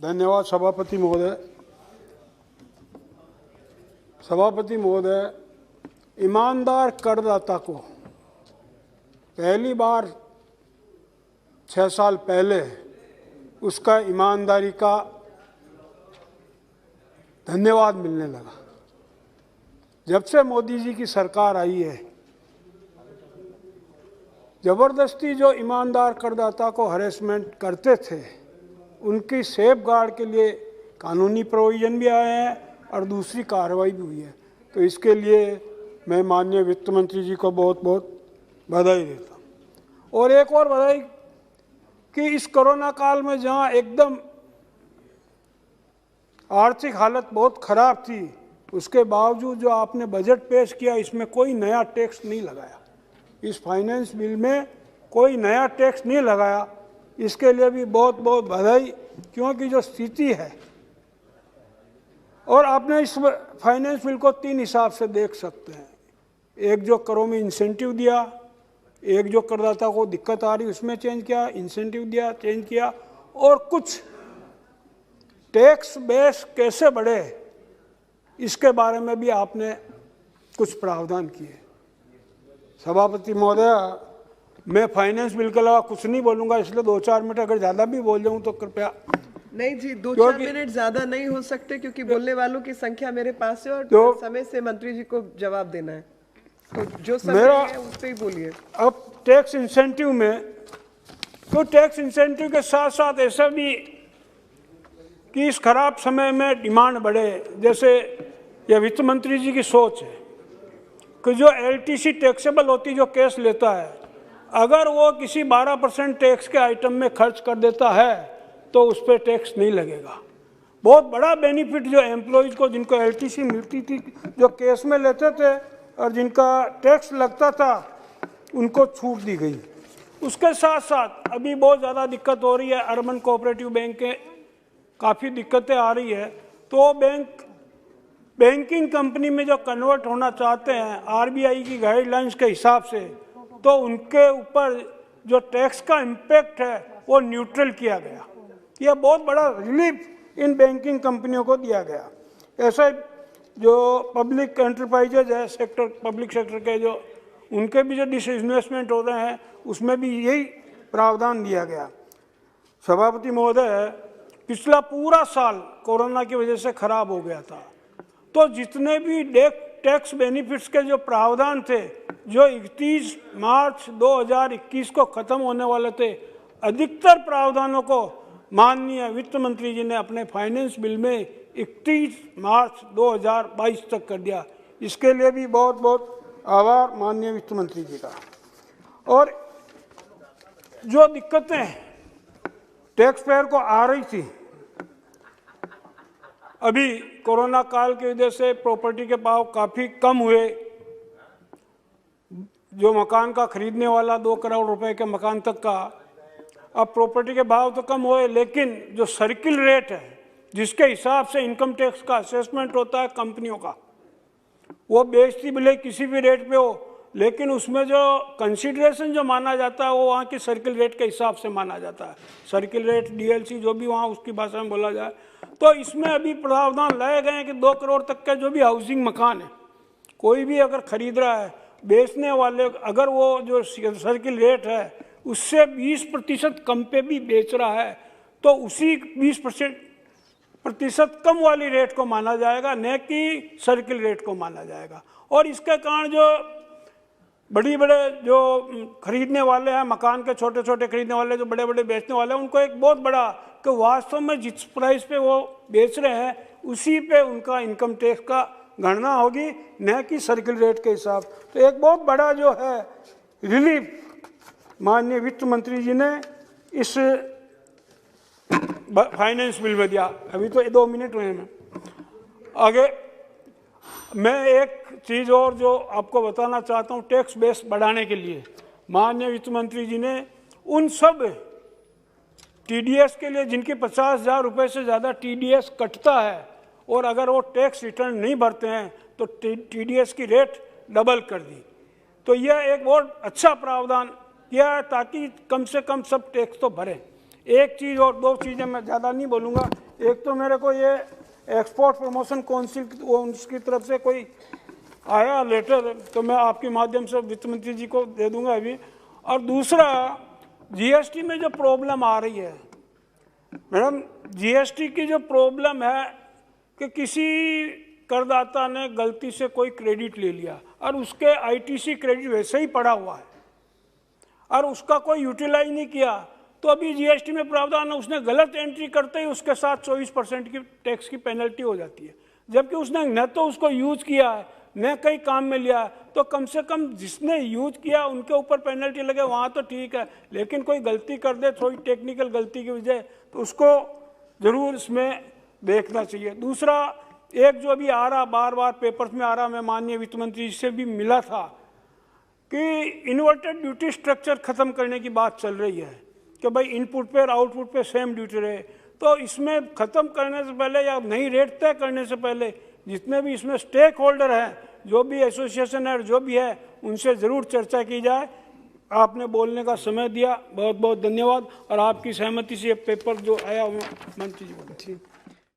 धन्यवाद सभापति महोदय। सभापति महोदय, ईमानदार करदाता को पहली बार 6 साल पहले उसका ईमानदारी का धन्यवाद मिलने लगा। जब से मोदी जी की सरकार आई है, जबरदस्ती जो ईमानदार करदाता को हरेसमेंट करते थे, उनकी सेफगार्ड के लिए कानूनी प्रोविजन भी आए हैं और दूसरी कार्रवाई भी हुई है। तो इसके लिए मैं माननीय वित्त मंत्री जी को बहुत बहुत बधाई देता हूँ। और एक और बधाई कि इस कोरोना काल में जहाँ एकदम आर्थिक हालत बहुत खराब थी, उसके बावजूद जो आपने बजट पेश किया, इसमें कोई नया टैक्स नहीं लगाया। इस फाइनेंस बिल में कोई नया टैक्स नहीं लगाया। इसके लिए भी बहुत बहुत बधाई, क्योंकि जो स्थिति है, और आपने इस फाइनेंस बिल को 3 हिसाब से देख सकते हैं। एक जो करों में इंसेंटिव दिया, एक जो करदाता को दिक्कत आ रही उसमें चेंज किया, इंसेंटिव दिया, चेंज किया, और कुछ टैक्स बेस कैसे बढ़े इसके बारे में भी आपने कुछ प्रावधान किए। सभापति महोदय, मैं फाइनेंस बिल के अलावा कुछ नहीं बोलूंगा, इसलिए 2-4 मिनट अगर ज़्यादा भी बोल जाऊं तो कृपया। नहीं जी, 2-4 मिनट ज्यादा नहीं हो सकते, क्योंकि बोलने वालों की संख्या मेरे पास है और तो समय से मंत्री जी को जवाब देना है। तो जो समय है उस पर ही बोलिए। अब टैक्स इंसेंटिव में, तो टैक्स इंसेंटिव के साथ साथ ऐसा भी कि इस खराब समय में डिमांड बढ़े, जैसे यह वित्त मंत्री जी की सोच है कि जो LTC टैक्सेबल होती जो कैश लेता है, अगर वो किसी 12% टैक्स के आइटम में खर्च कर देता है तो उस पर टैक्स नहीं लगेगा। बहुत बड़ा बेनिफिट जो एम्प्लॉयज़ को, जिनको LTC मिलती थी, जो कैश में लेते थे और जिनका टैक्स लगता था, उनको छूट दी गई। उसके साथ साथ अभी बहुत ज़्यादा दिक्कत हो रही है, अर्बन कोऑपरेटिव बैंक के काफ़ी दिक्कतें आ रही है, तो बैंकिंग कंपनी में जो कन्वर्ट होना चाहते हैं RBI की गाइडलाइंस के हिसाब से, तो उनके ऊपर जो टैक्स का इम्पैक्ट है वो न्यूट्रल किया गया। यह बहुत बड़ा रिलीफ इन बैंकिंग कंपनियों को दिया गया। ऐसा जो पब्लिक एंटरप्राइजेज है, सेक्टर, पब्लिक सेक्टर के जो, उनके भी जो डिसइन्वेस्टमेंट हो रहे हैं, उसमें भी यही प्रावधान दिया गया। सभापति महोदय, पिछला पूरा साल कोरोना की वजह से खराब हो गया था, तो जितने भी टैक्स बेनिफिट्स के जो प्रावधान थे, जो 31 मार्च 2021 को खत्म होने वाले थे, अधिकतर प्रावधानों को माननीय वित्त मंत्री जी ने अपने फाइनेंस बिल में 31 मार्च 2022 तक कर दिया। इसके लिए भी बहुत बहुत आभार माननीय वित्त मंत्री जी का। और जो दिक्कतें टैक्स पेयर को आ रही थी, अभी कोरोना काल की वजह से प्रॉपर्टी के भाव काफ़ी कम हुए। जो मकान का खरीदने वाला 2 करोड़ रुपए के मकान तक का, अब प्रॉपर्टी के भाव तो कम हुए, लेकिन जो सर्किल रेट है, जिसके हिसाब से इनकम टैक्स का असेसमेंट होता है कंपनियों का, वो बेचती भले किसी भी रेट पे हो, लेकिन उसमें जो कंसिडरेशन जो माना जाता है वो वहाँ की सर्किल रेट के हिसाब से माना जाता है। सर्किल रेट, DLC, जो भी वहाँ उसकी भाषा में बोला जाए। तो इसमें अभी प्रावधान लाए गए हैं कि 2 करोड़ तक के जो भी हाउसिंग मकान है, कोई भी अगर खरीद रहा है, बेचने वाले अगर वो जो सर्किल रेट है उससे 20% कम पे भी बेच रहा है, तो उसी 20% कम वाली रेट को माना जाएगा, न कि सर्किल रेट को माना जाएगा। और इसके कारण जो बड़े जो खरीदने वाले हैं, मकान के छोटे छोटे खरीदने वाले, जो बड़े बड़े बेचने वाले हैं, उनको एक बहुत बड़ा कि वास्तव में जिस प्राइस पे वो बेच रहे हैं उसी पे उनका इनकम टैक्स का गणना होगी, न कि सर्किल रेट के हिसाब। तो एक बहुत बड़ा जो है रिलीफ माननीय वित्त मंत्री जी ने इस फाइनेंस बिल में दिया। अभी तो 2 मिनट हुए हैं। आगे मैं एक चीज़ और जो आपको बताना चाहता हूँ, टैक्स बेस बढ़ाने के लिए माननीय वित्त मंत्री जी ने उन सब TDS के लिए जिनके 50,000 रुपये से ज़्यादा TDS कटता है, और अगर वो टैक्स रिटर्न नहीं भरते हैं तो TDS की रेट डबल कर दी। तो यह एक बहुत अच्छा प्रावधान किया है, ताकि कम से कम सब टैक्स तो भरें। एक चीज़ और दो चीज़ें मैं ज़्यादा नहीं बोलूँगा। एक तो मेरे को ये एक्सपोर्ट प्रमोशन काउंसिल उसकी तरफ से कोई आया लेटर, तो मैं आपके माध्यम से वित्त मंत्री जी को दे दूंगा अभी। और दूसरा, जीएसटी में जो प्रॉब्लम आ रही है मैडम, जीएसटी की जो प्रॉब्लम है कि किसी करदाता ने गलती से कोई क्रेडिट ले लिया और उसके आईटीसी क्रेडिट वैसे ही पड़ा हुआ है और उसका कोई यूटिलाइज नहीं किया, तो अभी जीएसटी में प्रावधान है, उसने गलत एंट्री करते ही उसके साथ 24% की टैक्स की पेनल्टी हो जाती है, जबकि उसने न तो उसको यूज किया है न कई काम में लिया। तो कम से कम जिसने यूज किया उनके ऊपर पेनल्टी लगे वहाँ तो ठीक है, लेकिन कोई गलती कर दे थोड़ी टेक्निकल गलती की वजह, तो उसको ज़रूर इसमें देखना चाहिए। दूसरा, एक जो अभी आ रहा बार बार पेपर्स में आ रहा, मैं माननीय वित्त मंत्री से भी मिला था कि इन्वर्टेड ड्यूटी स्ट्रक्चर खत्म करने की बात चल रही है कि भाई इनपुट पे और आउटपुट पे सेम ड्यूटी रहे। तो इसमें ख़त्म करने से पहले या नई रेट तय करने से पहले जितने भी इसमें स्टेक होल्डर हैं, जो भी एसोसिएशन है जो भी है, उनसे ज़रूर चर्चा की जाए। आपने बोलने का समय दिया, बहुत बहुत धन्यवाद। और आपकी सहमति से ये पेपर जो आया वो मंत्री जी बोले।